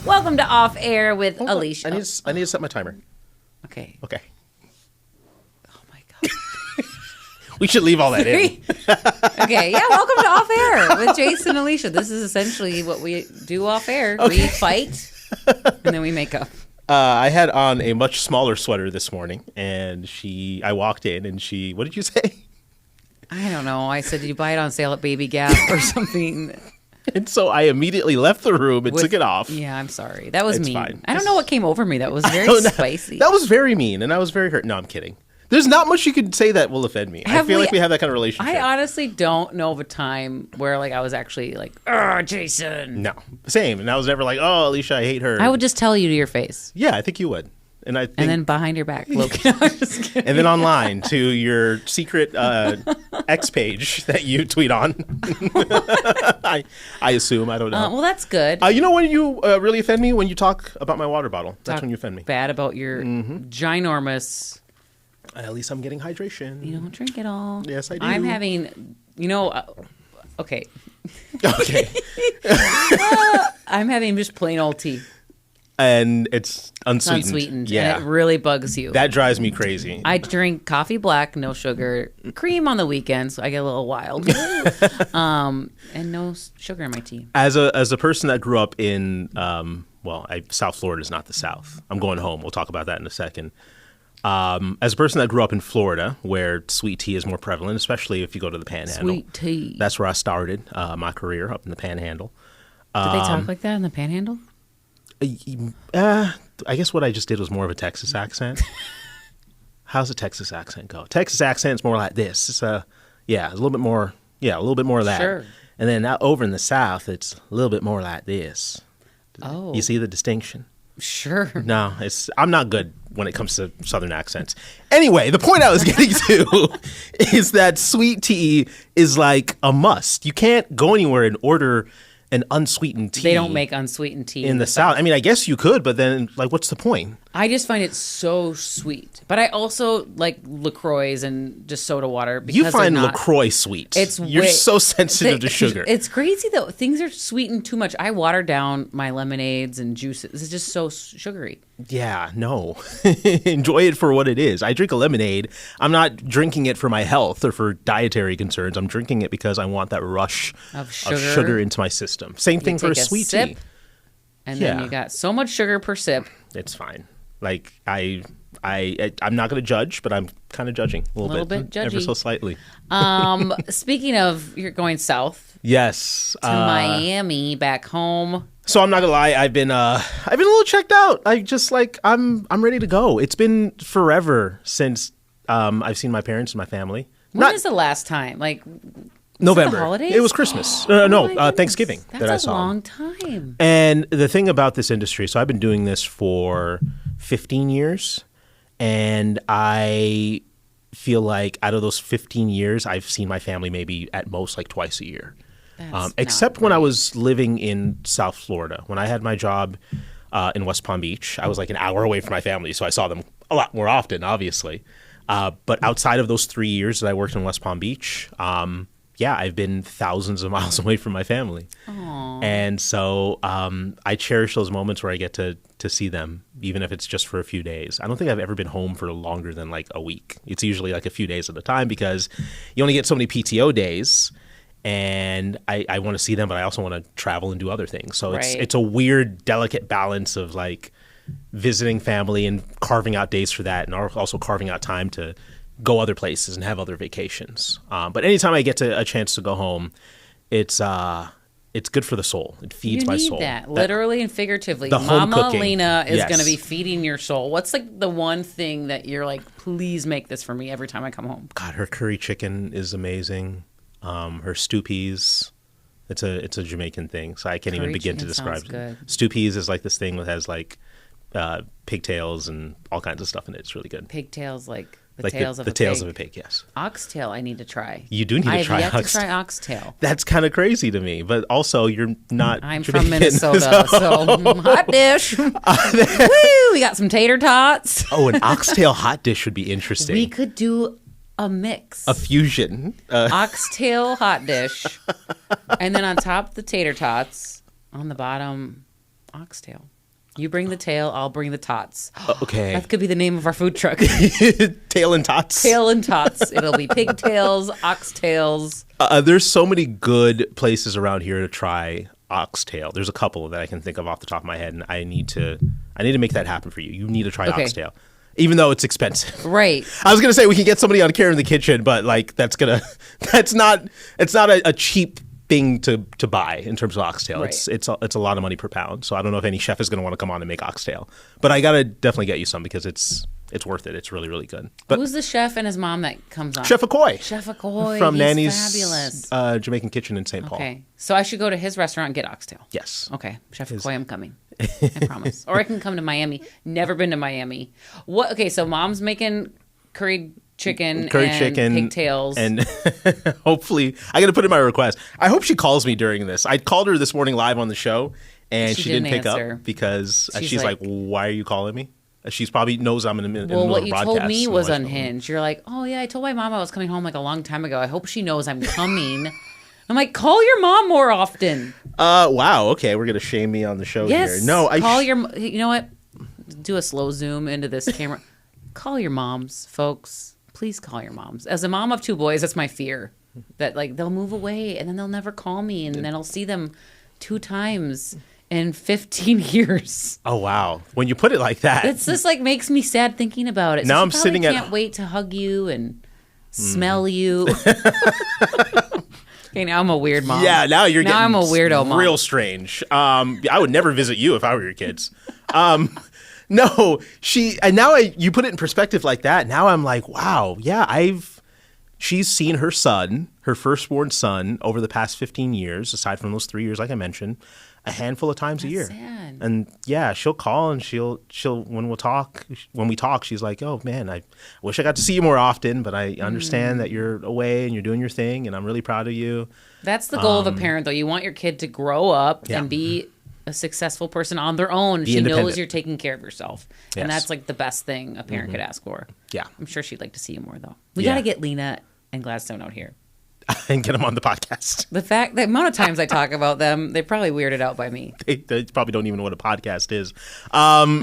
Welcome to Off Air with Alicia. I need to set my timer. Okay. Okay. Oh my God. We should leave all that in. Okay. Yeah. Welcome to Off Air with Jason and Alicia. This is essentially what we do off air. Okay. We fight and then we make up. I had on a much smaller sweater this morning, and I walked in, and what did you say? I don't know. I said, did you buy it on sale at Baby Gap or something? And so I immediately left the room and took it off. Yeah, I'm sorry. That was It's mean. fine. I don't know what came over me. That was very spicy. That was very mean, and I was very hurt. No, I'm kidding. There's not much you could say that will offend me. I feel like we have that kind of relationship. I honestly don't know of a time where I was actually Jason. No, same. And I was never like, oh, Alicia, I hate her. I would just tell you to your face. Yeah, I think you would. And then behind your back, Logan. I'm just kidding. And then online to your secret X page that you tweet on. I assume. I don't know. Well, that's good. You know when you really offend me? When you talk about my water bottle. That's when you offend me. Bad about your ginormous. At least I'm getting hydration. You don't drink it all. Yes, I do. I'm having, okay. Okay. I'm having just plain old tea. And it's unsweetened. It's unsweetened. Yeah. And it really bugs you. That drives me crazy. I drink coffee black, no sugar, cream on the weekends. So I get a little wild. And no sugar in my tea. As a person that grew up in, South Florida is not the South. I'm going home. We'll talk about that in a second. As a person that grew up in Florida, where sweet tea is more prevalent, especially if you go to the Panhandle. Sweet tea. That's where I started my career, up in the Panhandle. Did they talk like that in the Panhandle? I guess what I just did was more of a Texas accent. How's a Texas accent go? Texas accent's more like this. It's a little bit more. Yeah, a little bit more of that. Sure. And then over in the South, it's a little bit more like this. Oh. You see the distinction? Sure. No, I'm not good when it comes to Southern accents. Anyway, the point I was getting to is that sweet tea is like a must. You can't go anywhere and order an unsweetened tea. They don't make unsweetened tea in the South. I mean, I guess you could, but then, what's the point? I just find it so sweet. But I also like LaCroix and just soda water. Because you find LaCroix sweet. You're so sensitive to sugar. It's crazy, though. Things are sweetened too much. I water down my lemonades and juices. It's just so sugary. Yeah, no. Enjoy it for what it is. I drink a lemonade. I'm not drinking it for my health or for dietary concerns. I'm drinking it because I want that rush of sugar into my system. Same thing for a sweet tea. And then you got so much sugar per sip. It's fine. Like I'm not going to judge, but I'm kind of judging a little bit judgy. Ever so slightly. Speaking of, you're going south. Yes, to Miami, back home. So I'm not gonna lie, I've been a little checked out. I'm ready to go. It's been forever since I've seen my parents and my family. When is the last time? November. The holidays? It was Christmas. Thanksgiving. That's that I saw. a long time. And the thing about this industry, so I've been doing this for 15 years, and I feel like out of those 15 years, I've seen my family maybe at most twice a year. Except when I was living in South Florida. When I had my job in West Palm Beach, I was an hour away from my family, so I saw them a lot more often, obviously. But outside of those 3 years that I worked in West Palm Beach, I've been thousands of miles away from my family. Aww. And so I cherish those moments where I get to see them, even if it's just for a few days. I don't think I've ever been home for longer than a week. It's usually a few days at a time because you only get so many PTO days. And I want to see them, but I also want to travel and do other things. So it's a weird, delicate balance of visiting family and carving out days for that, and also carving out time to go other places and have other vacations. But anytime I get a chance to go home, it's good for the soul. It feeds my soul. You need that, literally and figuratively. The home Mama cooking. Lena is going to be feeding your soul. What's the one thing that you're please make this for me every time I come home? God, her curry chicken is amazing. Her stew peas, it's a Jamaican thing, so I can't even begin to describe it. Good. Stew peas is this thing that has pigtails and all kinds of stuff in it. It's really good. Pigtails, the tails of a pig, yes. Oxtail, I need to try. You do need to try oxtail. I have yet to try oxtail. That's kind of crazy to me, but also you're not I'm Jamaican, from Minnesota, so hot dish. Woo, we got some tater tots. Oh, an oxtail hot dish would be interesting. We could do a mix. A fusion. Oxtail hot dish. And then on top, the tater tots. On the bottom, oxtail. You bring the tail, I'll bring the tots. Okay. That could be the name of our food truck. Tail and tots. Tail and tots. It'll be pigtails, oxtails. There's so many good places around here to try oxtail. There's a couple that I can think of off the top of my head, and I need to make that happen for you. You need to try oxtail, even though it's expensive. Right. I was gonna say we can get somebody on KARE in the kitchen, but like it's not a cheap thing to buy in terms of oxtail. Right. It's a lot of money per pound. So I don't know if any chef is gonna want to come on and make oxtail, but I gotta definitely get you some because it's worth it. It's really, really good. But who's the chef and his mom that comes on? Chef Akoy. Chef Akoy. From He's Nanny's fabulous. Jamaican Kitchen in St. Paul. Okay. So I should go to his restaurant and get oxtail. Yes. Okay. Chef Akoy, I'm coming. I promise. Or I can come to Miami. Never been to Miami. What? Okay, so mom's making curried chicken and pigtails. And hopefully, I got to put in my request. I hope she calls me during this. I called her this morning live on the show, and she didn't pick answer. up because she's like, why are you calling me? She's probably knows I'm in the middle of a broadcast. Well, what you told me was unhinged. You're like, oh, yeah, I told my mom I was coming home like a long time ago. I hope she knows I'm coming. I'm like, call your mom more often. Wow. Okay, we're going to shame me on the show here. No, you know what? Do a slow zoom into this camera. Call your moms, folks. Please call your moms. As a mom of two boys, that's my fear. That like they'll move away and then they'll never call me and then I'll see them 2 times in 15 years. Oh, wow. When you put it like that. It's just like makes me sad thinking about it. Now so I'm sitting can't wait to hug you and smell you. Okay, now I'm a weird mom. Yeah, now you're getting I'm a weirdo mom. Real strange. I would never visit you if I were your kids. No, you put it in perspective like that. Now I'm like, wow, yeah, she's seen her son, her firstborn son, over the past 15 years, aside from those 3 years, like I mentioned, a handful of times a year. Sad. And yeah, she'll call and she'll when we talk, she's like, oh man, I wish I got to see you more often, but I understand that you're away and you're doing your thing and I'm really proud of you. That's the goal of a parent, though. You want your kid to grow up and be a successful person on their own. She knows you're taking care of yourself. Yes. And that's like the best thing a parent could ask for. Yeah. I'm sure she'd like to see you more, though. We got to get Lena and Gladstone out here. And get them on the podcast. The amount of times I talk about them, they're probably weirded out by me. They probably don't even know what a podcast is. No,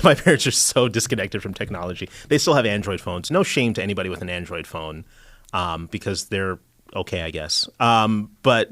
my parents are so disconnected from technology. They still have Android phones. No shame to anybody with an Android phone, because they're okay, I guess. But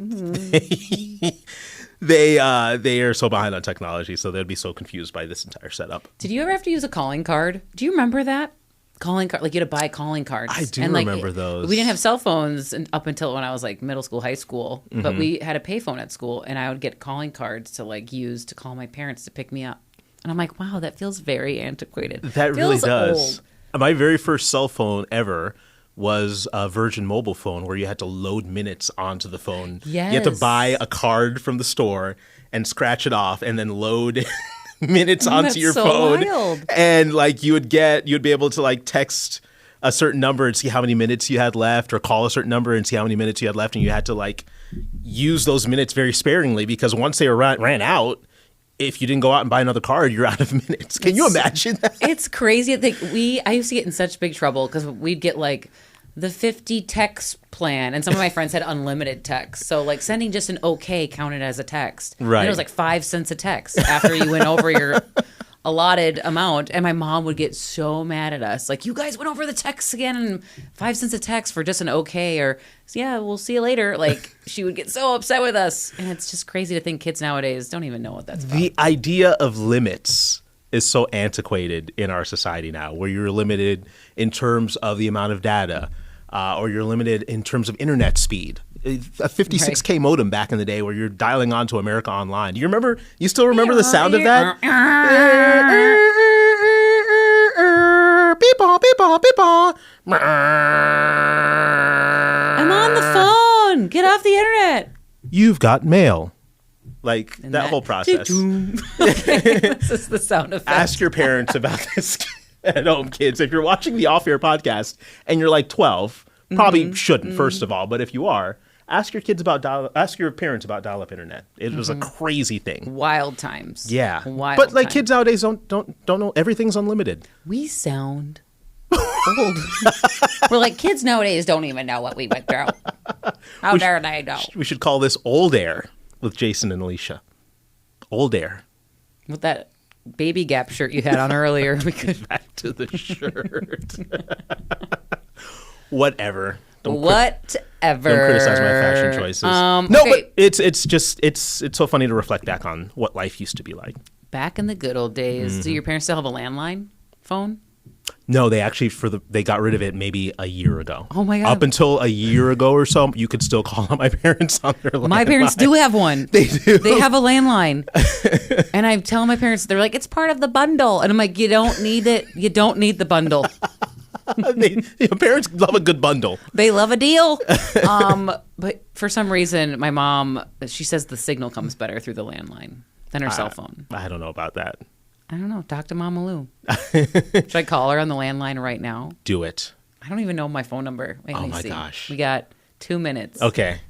they are so behind on technology, so they'd be so confused by this entire setup. Did you ever have to use a calling card? Do you remember that? Calling card, like you had to buy calling cards. I do remember those. We didn't have cell phones up until when I was like middle school, high school, but we had a payphone at school, and I would get calling cards to like use to call my parents to pick me up. And I'm like, wow, that feels very antiquated. That really does. Old. My very first cell phone ever was a Virgin mobile phone where you had to load minutes onto the phone. Yes. You had to buy a card from the store and scratch it off and then load minutes onto your phone. Wild. And like you'd be able to like text a certain number and see how many minutes you had left, or call a certain number and see how many minutes you had left, and you had to like use those minutes very sparingly because once they ran out, if you didn't go out and buy another card, you're out of minutes. Can you imagine that? It's crazy. I used to get in such big trouble because we'd get like the 50 text plan, and some of my friends had unlimited text. So like sending just an okay counted as a text. Right. And it was like 5 cents a text after you went over your allotted amount. And my mom would get so mad at us. Like, you guys went over the text again, and 5 cents a text for just an okay, or yeah, we'll see you later. Like, she would get so upset with us. And it's just crazy to think kids nowadays don't even know what that's about. The idea of limits is so antiquated in our society now, where you're limited in terms of the amount of data, or you're limited in terms of internet speed. A 56K modem back in the day where you're dialing on to America Online. You still remember the sound of that? I'm on the phone. Get off the internet. You've got mail. Like that whole process. This is the sound effect. Ask your parents about this at home, kids. If you're watching the Off-Air podcast and you're like 12, probably shouldn't, first of all. But if you are, ask your parents about dial-up internet. It was a crazy thing. Wild times. Yeah. Wild times. Kids nowadays don't know everything's unlimited. We sound old. We're like, kids nowadays don't even know what we went through. How dare they know? We should call this Old Air with Jason and Alicia. Old Air. With that baby Gap shirt you had on earlier, we could. Back to the shirt. Whatever. Whatever. Don't criticize my fashion choices. No, but it's so funny to reflect back on what life used to be like. Back in the good old days. Do your parents still have a landline phone? No, they actually they got rid of it maybe a year ago. Oh my God. Up until a year ago or so, you could still call up my parents on their landline. My parents do have one. They do. They have a landline. And I'm telling my parents, they're like, it's part of the bundle. And I'm like, you don't need it. You don't need the bundle. Parents love a good bundle. They love a deal. But for some reason, my mom, she says the signal comes better through the landline than her cell phone. I don't know about that. I don't know. Talk to Mama Lou. Should I call her on the landline right now? Do it. I don't even know my phone number. Wait, oh my gosh. We got 2 minutes. Okay.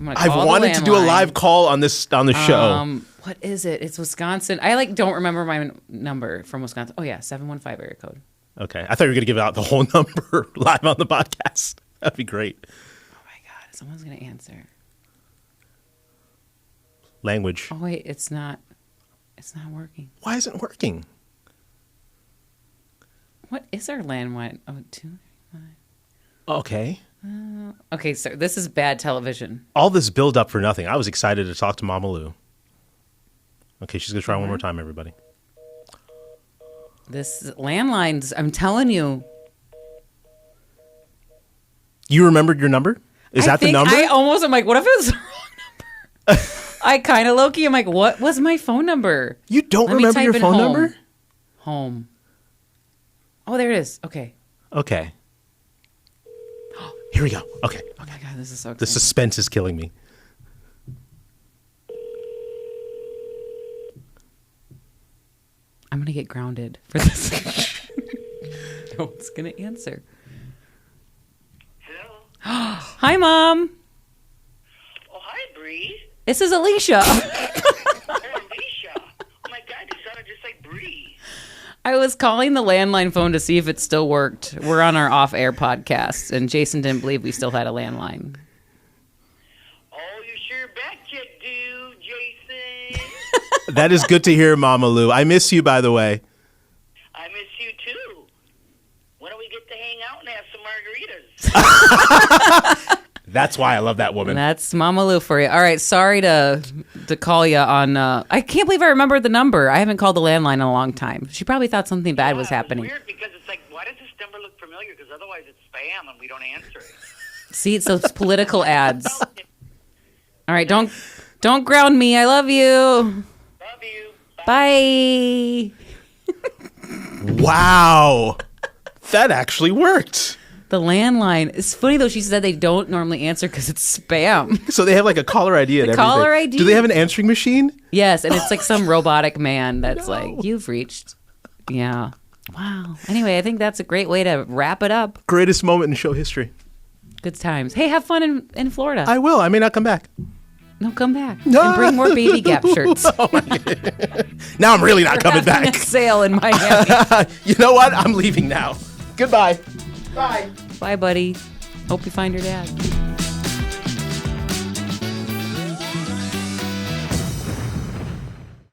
I've wanted to do a live call on the show. What is it? It's Wisconsin. I don't remember my number from Wisconsin. Oh yeah, 715 area code. Okay. I thought you were going to give out the whole number live on the podcast. That'd be great. Oh my God. Someone's going to answer. Language. Oh wait, it's not working. Why isn't it working? What is our landline? Oh, 2. Okay. Okay, so this is bad television. All this build up for nothing. I was excited to talk to Mama Lou. Okay, she's going to try one more time, everybody. This landlines, I'm telling you. You remembered your number? Is that the number? I almost am like, what if it was the wrong number? I kind of low-key, I'm like, what was my phone number? You don't remember your phone number? Home. Oh, there it is. Okay. Okay. Here we go. Okay. Oh my God, this is so exciting. The suspense is killing me. I'm going to get grounded for this. No one's going to answer. Hello? Hi, Mom. Oh, hi, Bree. This is Alicia. Oh, Alicia. Oh, my God, you sounded just like Bree. I was calling the landline phone to see if it still worked. We're on our off-air podcast, and Jason didn't believe we still had a landline. Oh, you sure betcha do, Jason. That is good to hear, Mama Lou. I miss you, by the way. I miss you, too. When do we get to hang out and have some margaritas? That's why I love that woman. That's Mama Lou for you. All right, sorry to call you on... I can't believe I remembered the number. I haven't called the landline in a long time. She probably thought something bad was happening. It's weird because it's like, why does this number look familiar? Because otherwise it's spam and we don't answer it. See, it's those political ads. All right, don't ground me. I love you. Love you. Bye. Wow. That actually worked. The landline. It's funny, though. She said they don't normally answer because it's spam. So they have like a caller ID and everything. Caller ID? Do they have an answering machine? Yes, and it's like some robotic man that's like, you've reached. Yeah. Wow. Anyway, I think that's a great way to wrap it up. Greatest moment in show history. Good times. Hey, have fun in Florida. I will. I may not come back. No, come back. And bring more baby Gap shirts. Oh my God. Now I'm really not coming back. A sale in Miami. You know what? I'm leaving now. Goodbye. Bye. Bye, buddy. Hope you find your dad.